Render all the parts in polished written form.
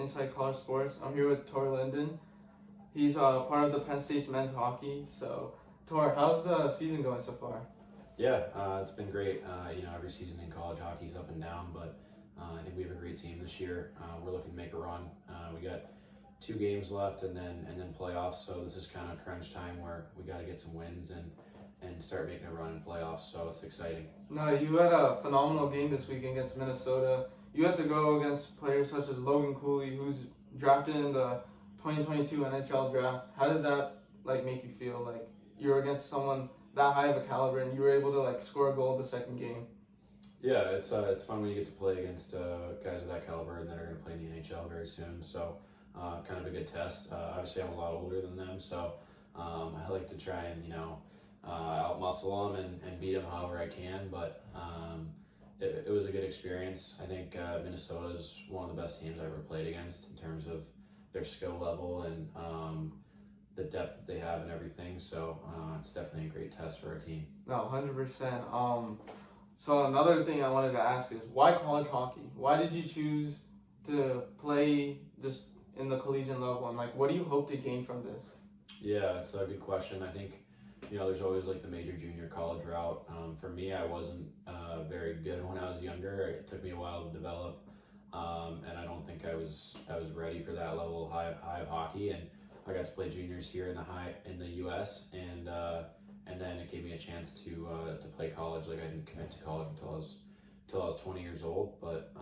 Inside College Sports. I'm here with Ture Linden. He's part of the Penn State's men's hockey. So, Ture, how's the season going so far? Yeah, it's been great. Every season in college hockey is up and down, but I think we have a great team this year. We're looking to make a run. We got 2 games left, and then playoffs. So this is kind of crunch time where we got to get some wins and start making a run in playoffs. So it's exciting. No, you had a phenomenal game this week against Minnesota. You had to go against players such as Logan Cooley, who's drafted in the 2022 NHL draft. How did that make you feel? Like you were against someone that high of a caliber, and you were able to score a goal the second game. Yeah, it's fun when you get to play against guys of that caliber and that are going to play in the NHL very soon. So kind of a good test. Obviously, I'm a lot older than them, so I like to try and outmuscle them and beat them however I can. But it was a good experience. I think Minnesota is one of the best teams I've ever played against in terms of their skill level and the depth that they have and everything. So it's definitely a great test for our team. No, 100%. So another thing I wanted to ask is, why college hockey? Why did you choose to play just in the collegiate level? And what do you hope to gain from this? Yeah, it's a good question. I think, there's always the major junior college route. For me, I wasn't very good when I was younger. It took me a while to develop. And I don't think I was ready for that level high of hockey. And I got to play juniors here in the U.S. and then it gave me a chance to play college. I didn't commit to college until I was 20 years old. But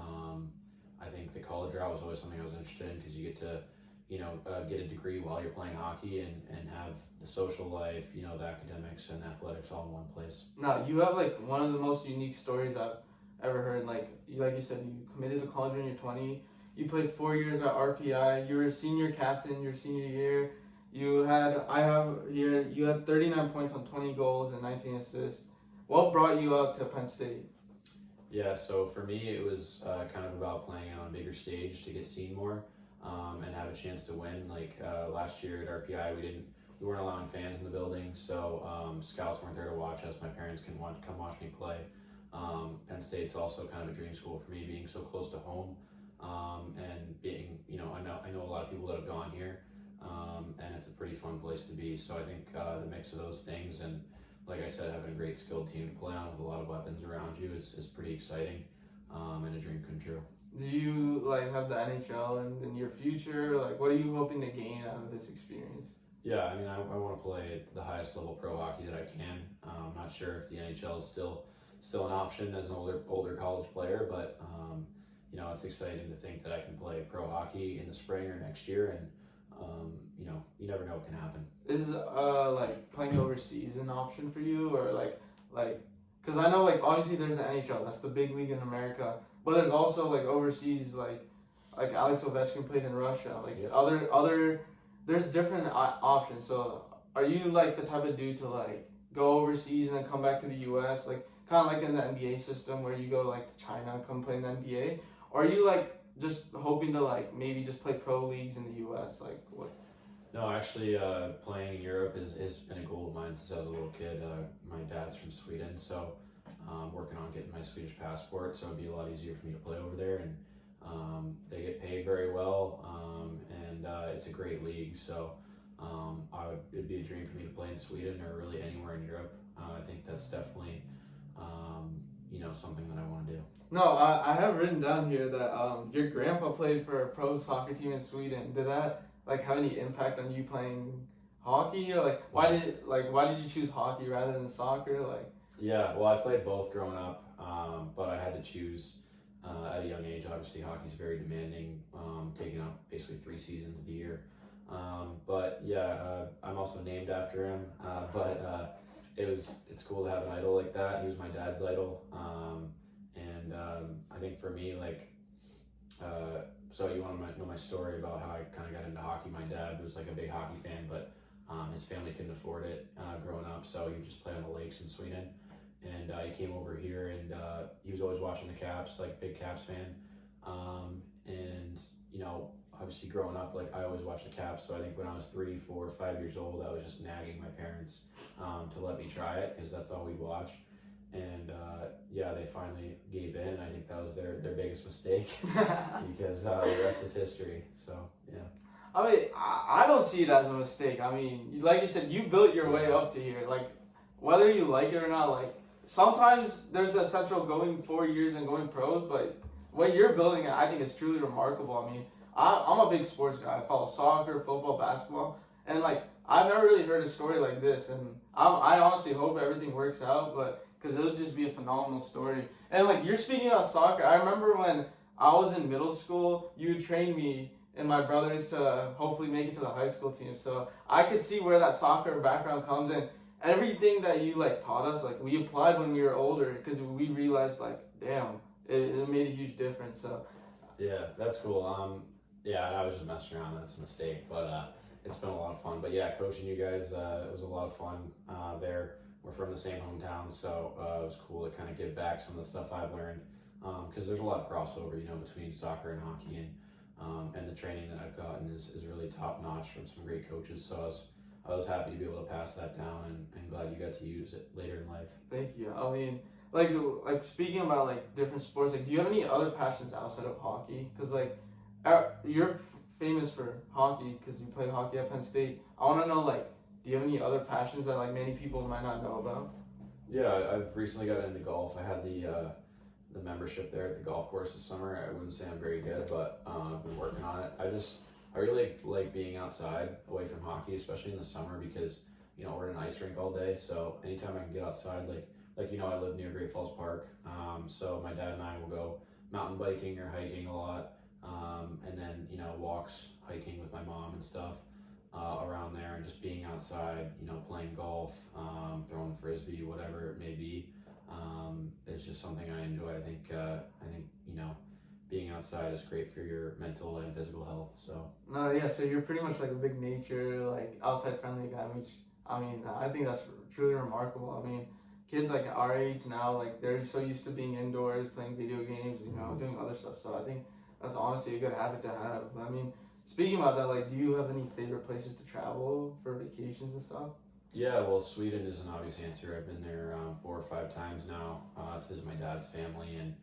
I think the college route was always something I was interested in because you get to get a degree while you're playing hockey and have the social life, the academics and athletics all in one place. Now, you have one of the most unique stories I've ever heard. Like you said, you committed to college when you're 20. You played 4 years at RPI. You were a senior captain your senior year. You had 39 points on 20 goals and 19 assists. What brought you out to Penn State? Yeah, so for me, it was kind of about playing on a bigger stage to get seen more and have a chance to win. Last year at RPI, we weren't allowing fans in the building, so scouts weren't there to watch us. My parents couldn't come watch me play. Penn State's also kind of a dream school for me, being so close to home, and being, I know a lot of people that have gone here, and it's a pretty fun place to be. So I think the mix of those things and, like I said, having a great skilled team to play on with a lot of weapons around you is pretty exciting, and a dream come true. Do you have the NHL in your future? What are you hoping to gain out of this experience? Yeah, I want to play at the highest level pro hockey that I can. I'm not sure if the NHL is still an option as an older college player, but it's exciting to think that I can play pro hockey in the spring or next year, and you never know what can happen. Is playing overseas an option for you, or because I know obviously there's the NHL, that's the big league in America, but there's also overseas like Alex Ovechkin played in Russia, other there's different options. So are you the type of dude to go overseas and then come back to the US, kind of in the NBA system where you go to China and come play in the NBA, or are you just hoping to maybe just play pro leagues in the US? What? No, actually, playing in Europe has been a goal of mine since I was a little kid. My dad's from Sweden, so I'm working on getting my Swedish passport, so it'd be a lot easier for me to play over there. And they get paid very well, and it's a great league. So it'd be a dream for me to play in Sweden or really anywhere in Europe. I think that's definitely something that I want to do. No, I have written down here that your grandpa played for a pro soccer team in Sweden. Did that have any impact on you playing hockey, or why did you choose hockey rather than soccer? Yeah, well, I played both growing up, but I had to choose at a young age. Obviously, hockey's very demanding, taking up basically 3 seasons of the year. But yeah, I'm also named after him. But it's cool to have an idol like that. He was my dad's idol, and I think for me, so you want to know my story about how I kind of got into hockey. My dad was a big hockey fan, but his family couldn't afford it growing up, so he would just play on the lakes in Sweden. And he came over here, and he was always watching the Caps, big Caps fan. And obviously growing up, I always watched the Caps. So I think when I was 3, 4, 5 years old, I was just nagging my parents to let me try it because that's all we'd watch. and yeah, they finally gave in, and I think that was their biggest mistake because the rest is history. So yeah. I mean, I don't see it as a mistake. I mean, like you said, you built your way up to here. Like, whether you like it or not, like, sometimes there's the essential going 4 years and going pros, but what you're building, I think, is truly remarkable. I mean, I'm a big sports guy. I follow soccer, football, basketball, and, like, I've never really heard a story like this, and I honestly hope everything works out, but because it would just be a phenomenal story. And, like, you're speaking about soccer. I remember when I was in middle school, you trained me and my brothers to hopefully make it to the high school team. So I could see where that soccer background comes in. Everything that you like taught us, like we applied when we were older because we realized like, damn, it made a huge difference. So yeah, that's cool. Yeah, I was just messing around. That's a mistake, but it's been a lot of fun. But yeah, coaching you guys, it was a lot of fun. There, we're from the same hometown, so it was cool to kind of give back some of the stuff I've learned. Because there's a lot of crossover, between soccer and hockey, and the training that I've gotten is really top notch from some great coaches. So I was happy to be able to pass that down, and glad you got to use it later in life. thank you. I mean, like speaking about like different sports, like do you have any other passions outside of hockey? Because like you're famous for hockey because you play hockey at Penn State. I want to know like, do you have any other passions that like many people might not know about? Yeah, I've recently got into golf. I had the membership there at the golf course this summer. I wouldn't say I'm very good, but I've been working on it. I really like being outside away from hockey, especially in the summer because we're in an ice rink all day. So anytime I can get outside, I live near Great Falls Park. So my dad and I will go mountain biking or hiking a lot, and then walks, hiking with my mom and stuff around there, and just being outside, playing golf, throwing frisbee, whatever it may be. It's just something I enjoy. I think being outside is great for your mental and physical health. So No, yeah. So you're pretty much like a big nature, like outside friendly guy. Which I mean, I think that's truly remarkable. I mean, kids like our age now, like they're so used to being indoors, playing video games, doing other stuff. So I think that's honestly a good habit to have. I mean, speaking about that, like, do you have any favorite places to travel for vacations and stuff? yeah, well, Sweden is an obvious answer. I've been there 4 or 5 times now to visit my dad's family, and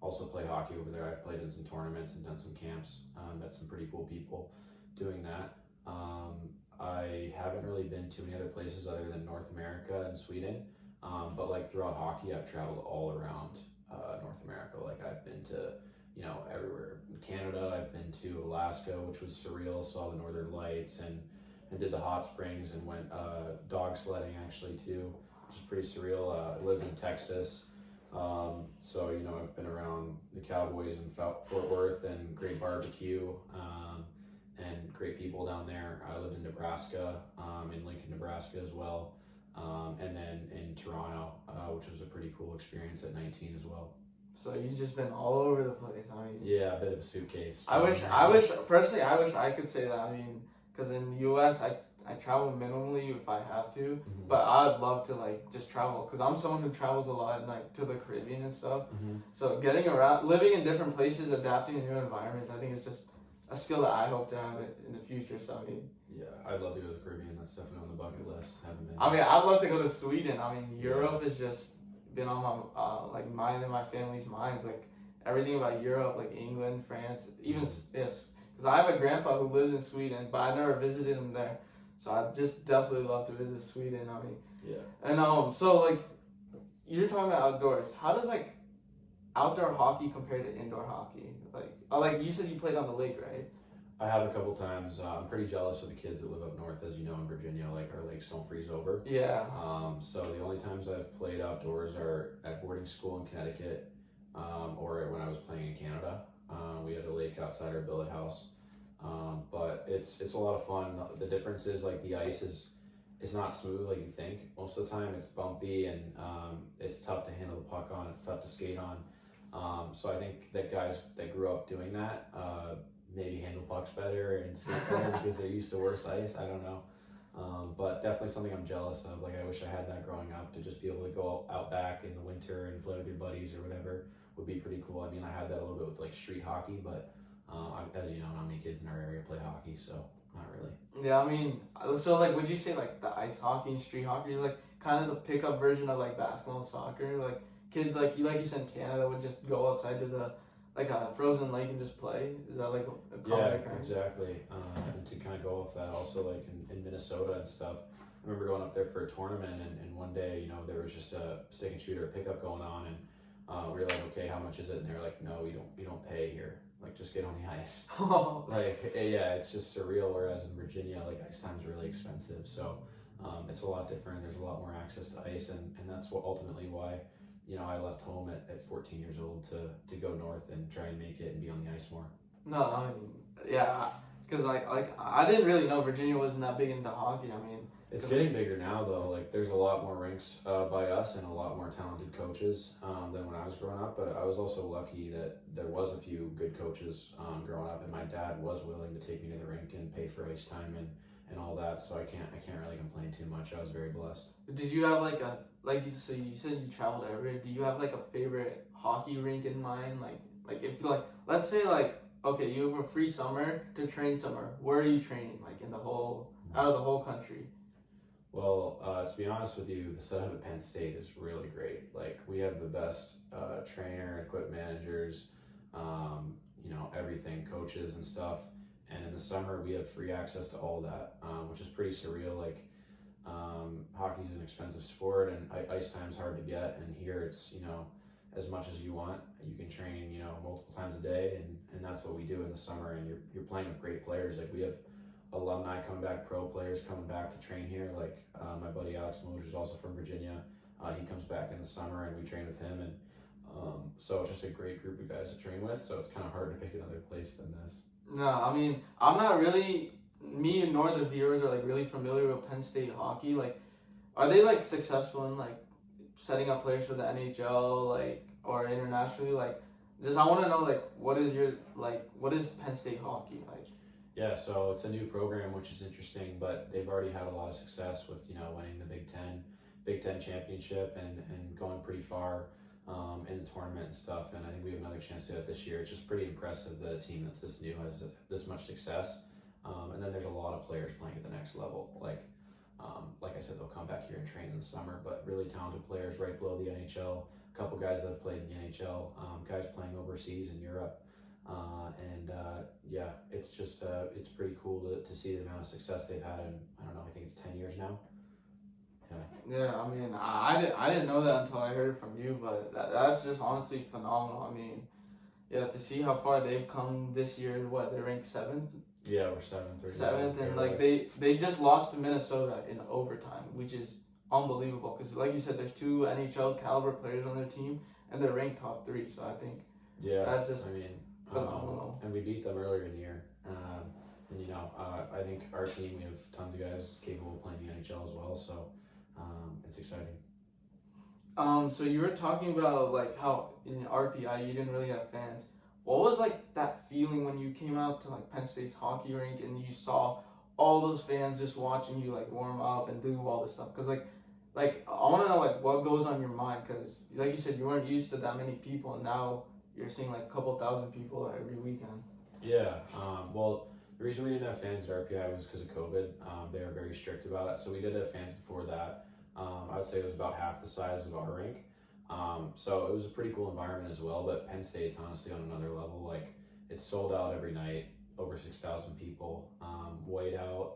also play hockey over there. I've played in some tournaments and done some camps. Met some pretty cool people doing that. I haven't really been to any other places other than North America and Sweden. But like throughout hockey, I've traveled all around North America. Like I've been to everywhere. In Canada, I've been to Alaska, which was surreal. Saw the Northern Lights and did the hot springs and went dog sledding actually too, which is pretty surreal. I lived in Texas. So I've been around the Cowboys in Fort Worth and great barbecue, and great people down there. I lived in Nebraska, in Lincoln, Nebraska as well, and then in Toronto, which was a pretty cool experience at 19 as well. So you've just been all over the place. I mean, Yeah, a bit of a suitcase. I wish I could say that. I mean, because in the U.S. I travel minimally if I have to, Mm-hmm. but I'd love to like just travel because I'm someone who travels a lot and like to the Caribbean and stuff. Mm-hmm. So getting around, living in different places, adapting to new environments, I think it's just a skill that I hope to have in the future. So I mean, Yeah, I'd love to go to the Caribbean. That's definitely on the bucket list. Haven't been. I mean, I'd love to go to Sweden. I mean, Europe has just been on my like mine and my family's minds. Like everything about Europe, like England, France, even yes. Because I have a grandpa who lives in Sweden, but I never visited him there. So I'd just definitely love to visit Sweden. I mean, Yeah. and so like you're talking about outdoors. How does like outdoor hockey compare to indoor hockey? Like you said, you played on the lake, right? I have a couple times. I'm pretty jealous of the kids that live up north, as you know, in Virginia. Like our lakes don't freeze over. Yeah. So the only times I've played outdoors are at boarding school in Connecticut, or when I was playing in Canada. We had a lake outside our billet house, but it's a lot of fun. The difference is like the ice is not smooth like you think. Most of the time it's bumpy and it's tough to handle the puck on. It's tough to skate on. So I think that guys that grew up doing that maybe handle pucks better and skate better because they're used to worse ice. I don't know. But definitely something I'm jealous of. Like I wish I had that growing up to just be able to go out back in the winter and play with your buddies or whatever would be pretty cool. I mean, I had that a little bit with like street hockey, but as you know, not many kids in our area play hockey, so not really. Yeah, I mean, so like, would you say like the ice hockey and street hockey is like kind of the pickup version of like basketball and soccer? Like kids like you said in Canada would just go outside to the like a frozen lake and just play. Is that like a common Yeah, occurrence? exactly. And to kind of go off that, also like in Minnesota and stuff, I remember going up there for a tournament, and one day, there was just a stick and shooter pickup going on, and we were like, okay, how much is it? And they were like, no, we don't pay here. Like, just get on the ice. Like, yeah, it's just surreal. Whereas in Virginia, like, ice time's really expensive, so it's a lot different. There's a lot more access to ice, and that's what ultimately why, I left home at 14 years old to go north and try and make it and be on the ice more. No, I mean, yeah, because like I didn't really know Virginia wasn't that big into hockey. I mean, It's getting bigger now, though. Like, there's a lot more rinks by us and a lot more talented coaches than when I was growing up. But I was also lucky that there was a few good coaches growing up, and my dad was willing to take me to the rink and pay for ice time and all that. So I can't really complain too much. I was very blessed. did you have like you said you traveled everywhere? Do you have like a favorite hockey rink in mind? Like if like let's say like okay, you have a free summer to train somewhere. Where are you training? Like in the whole out of the whole country? Well, to be honest with you, the setup at Penn State is really great. Like, we have the best trainer, equipment managers, everything, coaches and stuff. And in the summer, we have free access to all that, which is pretty surreal. Like, hockey's an expensive sport, and ice time's hard to get. And here, it's as much as you want. You can train multiple times a day, and that's what we do in the summer. And you're playing with great players. Like, we have alumni coming back, pro players coming back to train here. Like my buddy Alex Mosier is also from Virginia. He comes back in the summer and we train with him, and so it's just a great group of guys to train with. So it's kind of hard to pick another place than this. No, I mean I'm not really. Me nor the viewers are like really familiar with Penn State hockey. Like, are they like successful in like setting up players for the NHL like or internationally? Like, just I want to know like what is Penn State hockey like? Yeah, so it's a new program, which is interesting, but they've already had a lot of success with winning the Big Ten championship and going pretty far in the tournament and stuff. And I think we have another chance to do it this year. It's just pretty impressive that a team that's this new has this much success. And then there's a lot of players playing at the next level. Like I said, they'll come back here and train in the summer, but really talented players right below the NHL. A couple guys that have played in the NHL, guys playing overseas in Europe. Yeah, it's just it's pretty cool to see the amount of success they've had in, I don't know, I think it's 10 years now. Yeah, I mean, I didn't know that until I heard it from you, but that's just honestly phenomenal. I mean, yeah, to see how far they've come this year. What, they're ranked seventh? Yeah, we're seventh. Seventh, and like they just lost to Minnesota in overtime, which is unbelievable. Because like you said, there's two NHL caliber players on their team, and they're ranked top 3. So I think that's just phenomenal. And we beat them earlier in the year. I think our team, we have tons of guys capable of playing the NHL as well. So it's exciting. So you were talking about like how in RPI you didn't really have fans. What was like that feeling when you came out to like Penn State's hockey rink and you saw all those fans just watching you like warm up and do all this stuff? Cause like I want to know like what goes on your mind, cause like you said you weren't used to that many people, and now you're seeing like a couple thousand people every weekend. Yeah. Well, the reason we didn't have fans at RPI was because of COVID. They were very strict about it, so we did have fans before that. I would say it was about half the size of our rink. So it was a pretty cool environment as well, but Penn State's honestly on another level. Like, it's sold out every night, over 6,000 people, white out.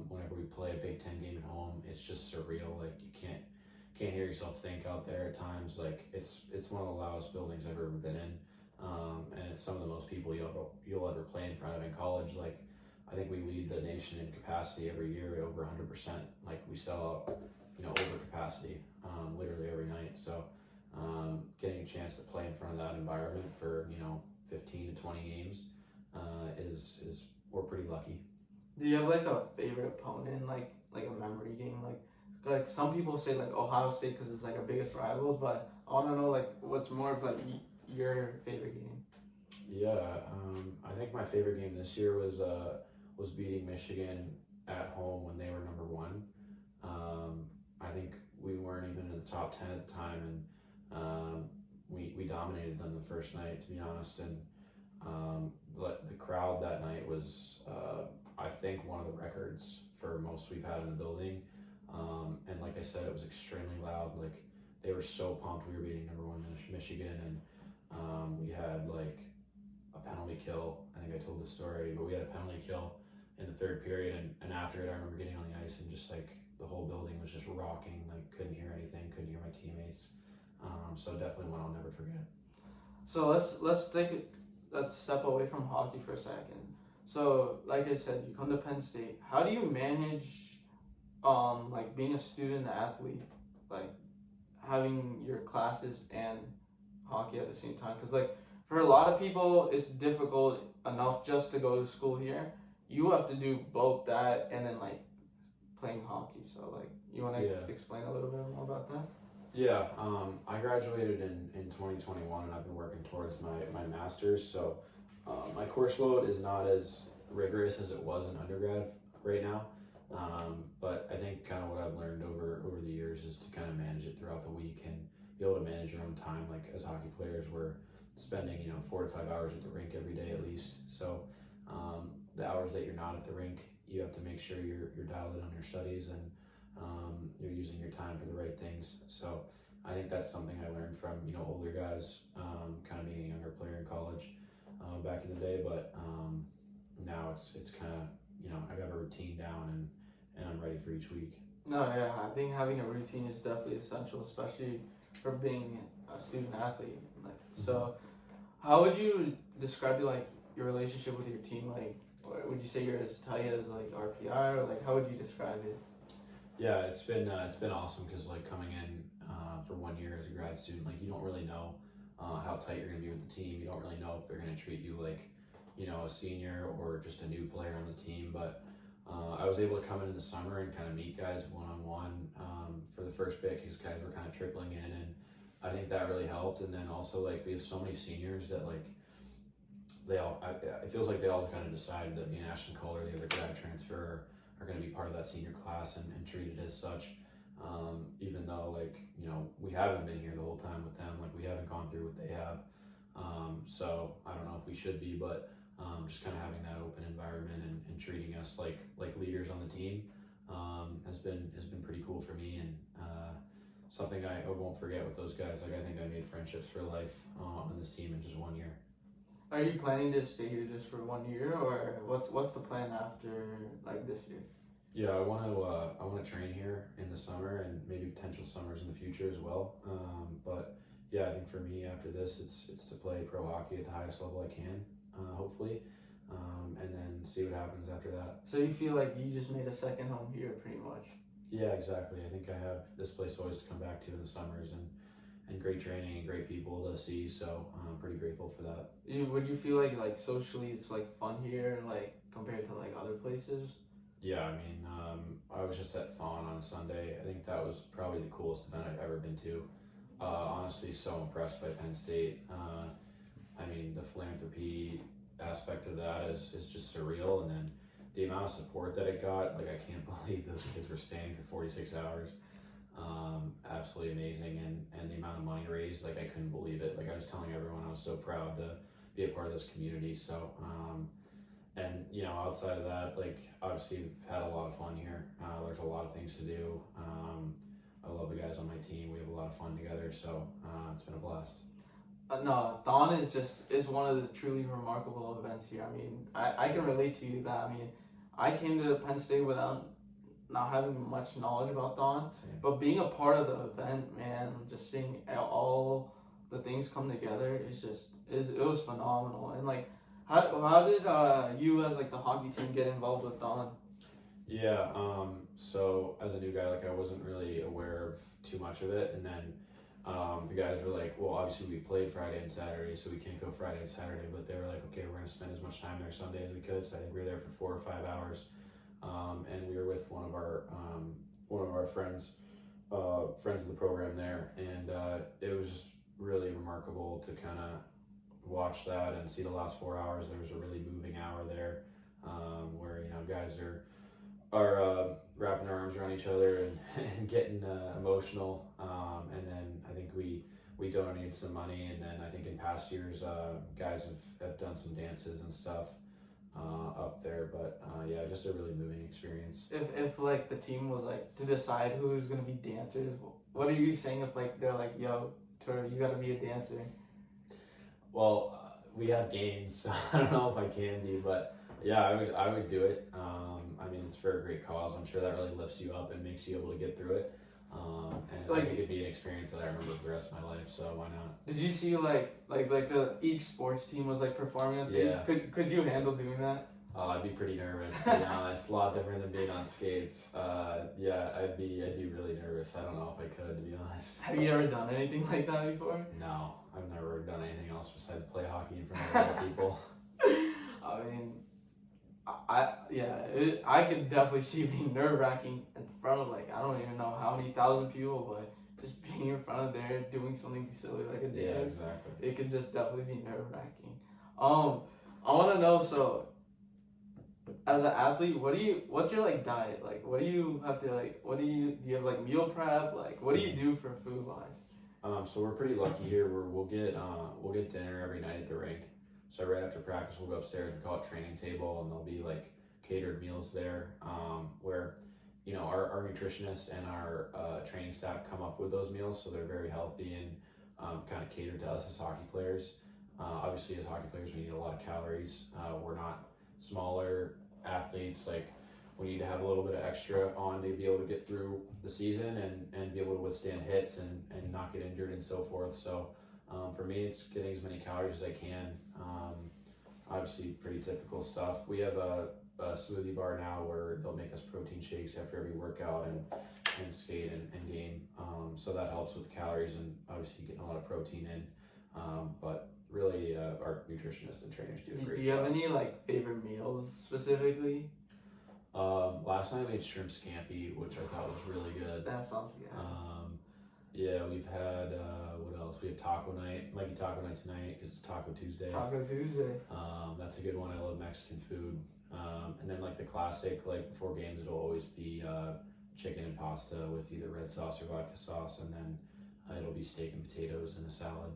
Whenever we play a Big Ten game at home, it's just surreal. Like, you can't hear yourself think out there at times. Like, it's one of the loudest buildings I've ever been in. And it's some of the most people you'll ever play in front of in college. Like, I think we lead the nation in capacity every year at over 100%. Like, we sell out, over capacity, literally every night. So, getting a chance to play in front of that environment for, 15 to 20 games, is we're pretty lucky. Do you have like a favorite opponent, like a memory game? Like some people say like Ohio State because it's like our biggest rivals, but I want to know like what's more of like your favorite game. Yeah, I think my favorite game this year was beating Michigan at home when they were number 1. I think we weren't even in the top 10 at the time, and we dominated them the first night, to be honest. And the crowd that night was I think one of the records for most we've had in the building. And like I said, it was extremely loud. Like they were so pumped we were beating number one Michigan, and we had like a penalty kill. I think I told this story, but we had a penalty kill in the third period, and after it, I remember getting on the ice and just like the whole building was just rocking. Like couldn't hear anything, couldn't hear my teammates. So definitely one I'll never forget. So let's step away from hockey for a second. So like I said, you come to Penn State. How do you manage like being a student athlete, like having your classes and hockey at the same time? Because like for a lot of people, it's difficult enough just to go to school here. You have to do both that and then like playing hockey. So like you want to explain a little bit more about that? Yeah, I graduated in 2021, and I've been working towards my master's. So my course load is not as rigorous as it was in undergrad right now. But I think kind of what I've learned over the years is to kind of manage it throughout the week and be able to manage your own time. Like as hockey players, we're spending 4 to 5 hours at the rink every day at least. So the hours that you're not at the rink, you have to make sure you're dialed in on your studies and you're using your time for the right things. So I think that's something I learned from older guys, kind of being a younger player in college back in the day. But now it's kind of I got a routine down and I'm ready for each week. No, yeah, I think having a routine is definitely essential, especially for being a student athlete. Like, so, how would you describe your relationship with your team? Like, would you say you're as tight as like RPI, or like how would you describe it? Yeah, it's been awesome because like coming in for 1 year as a grad student, like you don't really know how tight you're gonna be with the team. You don't really know if they're gonna treat you like a senior or just a new player on the team. But I was able to come in the summer and kind of meet guys one-on-one for the first bit because guys were kind of tripling in, and I think that really helped. And then also like we have so many seniors that like it feels like they all kind of decided that me and Ashton Kohler, the other grad transfer, are going to be part of that senior class and treated as such. Even though we haven't been here the whole time with them, like we haven't gone through what they have. So I don't know if we should be, but just kind of having that open environment and treating us like leaders on the team has been pretty cool for me, and something I won't forget with those guys. Like I think I made friendships for life on this team in just 1 year. Are you planning to stay here just for 1 year, or what's the plan after like this year? Yeah, I want to train here in the summer and maybe potential summers in the future as well. But yeah, I think for me after this, it's to play pro hockey at the highest level I can, hopefully, and then see what happens after that. So you feel like you just made a second home here, pretty much? Yeah, exactly. I think I have this place always to come back to in the summers, and great training and great people to see. So I'm pretty grateful for that. Would you feel like socially it's like fun here, like compared to like other places? Yeah, I mean, I was just at Thon on Sunday. I think that was probably the coolest event I've ever been to. Honestly, so impressed by Penn State. I mean, the philanthropy aspect of that is just surreal, and then the amount of support that it got, like I can't believe those kids were standing for 46 hours. Absolutely amazing, and the amount of money raised, like I couldn't believe it. Like I was telling everyone, I was so proud to be a part of this community. So and outside of that, like obviously we've had a lot of fun here. There's a lot of things to do. I love the guys on my team. We have a lot of fun together, so it's been a blast. No, Dawn is one of the truly remarkable events here. I mean, I can relate to you that. I mean, I came to Penn State without not having much knowledge about Dawn, but being a part of the event, man, just seeing all the things come together it was phenomenal. And like, how did you as like the hockey team get involved with Dawn? Yeah, so as a new guy, like I wasn't really aware of too much of it, and then the guys were like, well, obviously we played Friday and Saturday, so we can't go Friday and Saturday, but they were like, okay, we're gonna spend as much time there Sunday as we could. So I think we were there for 4 or 5 hours, and we were with one of our friends of the program there, and it was just really remarkable to kind of watch that and see the last 4 hours. There was a really moving hour there, where guys are wrapping their arms around each other and getting emotional, and then I think we donated some money, and then I think in past years guys have done some dances and stuff, up there. But yeah, just a really moving experience. If like the team was like to decide who's gonna be dancers, what are you saying if like they're like, yo, Ture, you gotta be a dancer? Well, we have games, so I don't know if I can be, but yeah, I would do it. I mean, it's for a great cause. I'm sure that really lifts you up and makes you able to get through it. And Like- I think it'd be an experience that I remember for the rest of my life. So why not? Did you see like the each sports team was like performing on stage? Yeah. Could you handle doing that? I'd be pretty nervous. To be honest, a lot different than being on skates. Yeah, I'd be really nervous. I don't know if I could, to be honest. Have you ever done anything like that before? No, I've never done anything else besides play hockey in front of other people. I mean, I could definitely see being nerve wracking in front of like I don't even know how many thousand people, but just being in front of there doing something silly like a dance. Yeah, exactly. It could just definitely be nerve wracking. I want to know. So, as an athlete, what's your like diet? Like, what do you have to like? Do you have like meal prep? Like, what do you do for food wise? So we're pretty lucky here. We'll get dinner every night at the rink. So right after practice, we'll go upstairs. We call it training table, and there'll be like catered meals there, where you know our nutritionist and our training staff come up with those meals, so they're very healthy and kind of catered to us as hockey players. Obviously, as hockey players, we need a lot of calories. We're not smaller athletes. Like we need to have a little bit of extra on to be able to get through the season and be able to withstand hits and not get injured and so forth. So for me, it's getting as many calories as I can. Obviously, pretty typical stuff. We have a smoothie bar now where they'll make us protein shakes after every workout and skate and game. So that helps with calories and obviously getting a lot of protein in. But really, our nutritionists and trainers do a great job. Do you have any like favorite meals specifically? Last night we had shrimp scampi, which I thought was really good. That sounds good. Yeah, we've had what else? We have taco night. Might be taco night tonight because it's Taco Tuesday. Taco Tuesday. That's a good one. I love Mexican food. And then like the classic, like before games, it'll always be chicken and pasta with either red sauce or vodka sauce, and then it'll be steak and potatoes and a salad.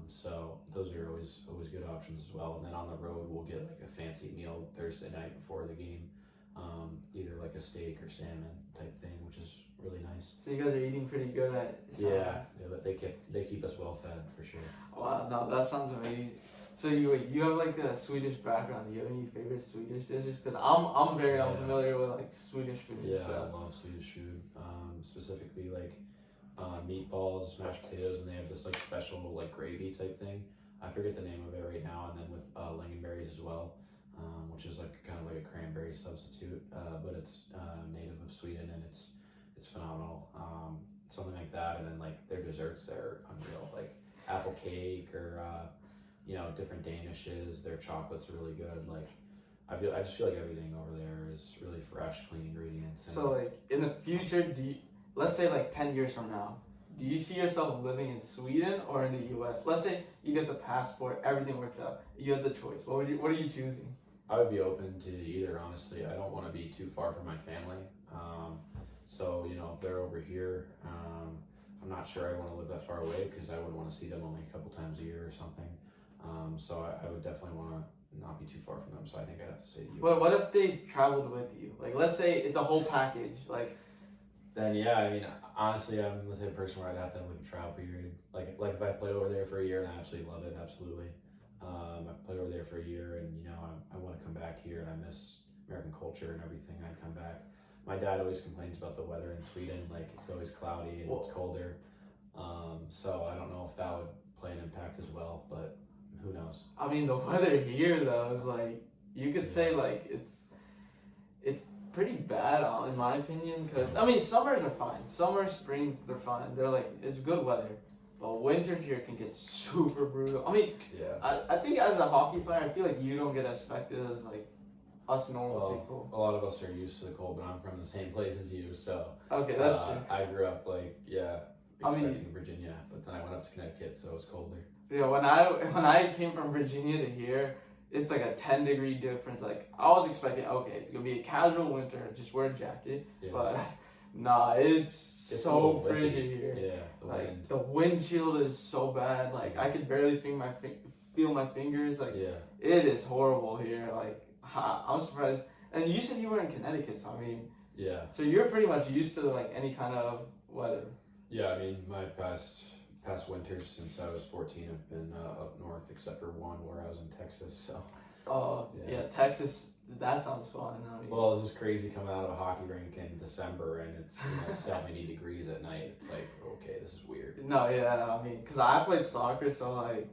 So those are always good options as well. And then on the road, we'll get like a fancy meal Thursday night before the game, either like a steak or salmon type thing, which is really nice. So you guys are eating pretty good at. Yeah, they keep us well fed for sure. Wow, no, that sounds amazing. So you have like a Swedish background. Do you have any favorite Swedish dishes? Because I'm very unfamiliar with like Swedish food. Yeah, so. I love Swedish food. Specifically like meatballs, mashed potatoes, and they have this like special like gravy type thing. I forget the name of it right now. And then with lingonberries as well, which is like kind of like a cranberry substitute, but it's native of Sweden and it's phenomenal. Something like that, and then like their desserts, they're unreal. Like apple cake or different danishes. Their chocolate's really good. Like I just feel like everything over there is really fresh, clean ingredients. And So like in the future, let's say like 10 years from now, do you see yourself living in Sweden or in the US? Let's say you get the passport, everything works out. You have the choice. What are you choosing? I would be open to either, honestly. I don't want to be too far from my family. So, if they're over here, I'm not sure I want to live that far away because I wouldn't want to see them only a couple times a year or something. So I would definitely want to not be too far from them. So I think I'd have to say the US. But what if they traveled with you? Like, let's say it's a whole package. Like, then yeah, I mean, honestly, I'm the type of person where I'd have to have like a trial period. Like if I played over there for a year and I absolutely love it, absolutely. I've played over there for a year and I want to come back here and I miss American culture and everything. I'd come back. My dad always complains about the weather in Sweden, like it's always cloudy and it's colder. So I don't know if that would play an impact as well, but who knows? I mean, the weather here though is like you could say like it's pretty bad in my opinion. Because I mean, summers are fine. Summer, spring, they're fine. They're like it's good weather. But winters here can get super brutal. I mean, I think as a hockey player, I feel like you don't get as affected as like us normal people. A lot of us are used to the cold, but I'm from the same place as you, so okay, that's true. I grew up expecting Virginia, but then I went up to Connecticut, so it was colder. Yeah, when I came from Virginia to here, it's like a 10-degree difference. Like I was expecting, okay, it's gonna be a casual winter, just wear a jacket, but. Nah, it's so frigid here. Yeah, the wind. The windshield is so bad. Like I could barely feel feel my fingers. Like, Yeah. it is horrible here. Like, I'm surprised. And you said you were in Connecticut, so I mean, Yeah. so you're pretty much used to like any kind of weather. Yeah, I mean, my past winters since I was 14 have been up north, except for one where I was in Texas. So. Yeah, Texas. That sounds fun. I mean, Well, it's just crazy coming out of a hockey rink in December and it's 70 degrees at night. It's like, okay, this is weird. no, yeah, I mean, cause I played soccer, so like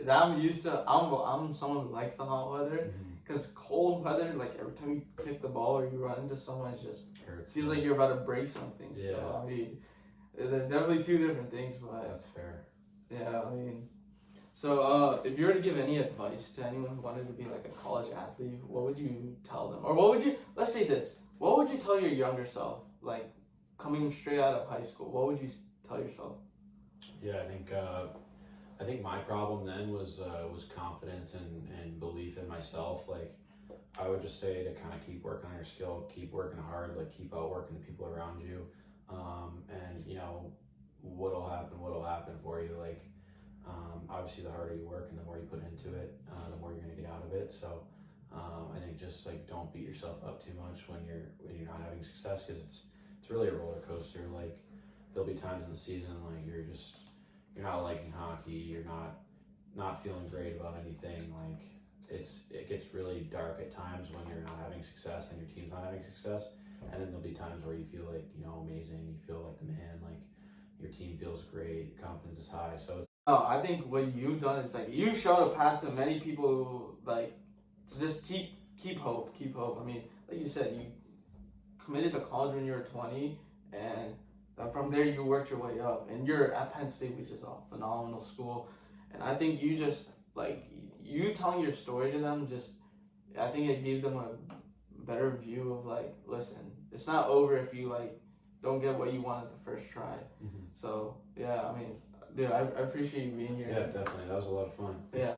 that I'm used to. I'm someone who likes the hot weather. Cause cold weather, like every time you kick the ball or you run into someone, it just Hurts. feels like you're about to break something. Yeah. So I mean, they're definitely two different things, but That's fair. yeah, I mean. So, if you were to give any advice to anyone who wanted to be like a college athlete, what would you tell them? Or what would you, let's say this, what would you tell your younger self, like coming straight out of high school? What would you tell yourself? Yeah, I think my problem then was confidence and belief in myself. Like, I would just say to kind of keep working on your skill, keep working hard, like keep outworking the people around you, and you know what'll happen for you. Like, obviously the harder you work and the more you put into it, the more you're gonna get out of it. So I think just like don't beat yourself up too much when you're not having success, because it's really a roller coaster. Like, there'll be times in the season like you're not liking hockey, you're not feeling great about anything. Like, it gets really dark at times when you're not having success and your team's not having success, and then there'll be times where you feel like, you know, amazing, you feel like the man, like your team feels great, confidence is high. So it's I think what you've done is like you've shown a path to many people who like to just keep hope. I mean, like you said, you committed to college when you were 20, and then from there you worked your way up, and you're at Penn State, which is a phenomenal school. And I think you just like you telling your story to them, just I think it gave them a better view of like, listen, it's not over if you like don't get what you want at the first try. So yeah, I mean, dude, I appreciate you being here. yeah, definitely, that was a lot of fun. Yeah.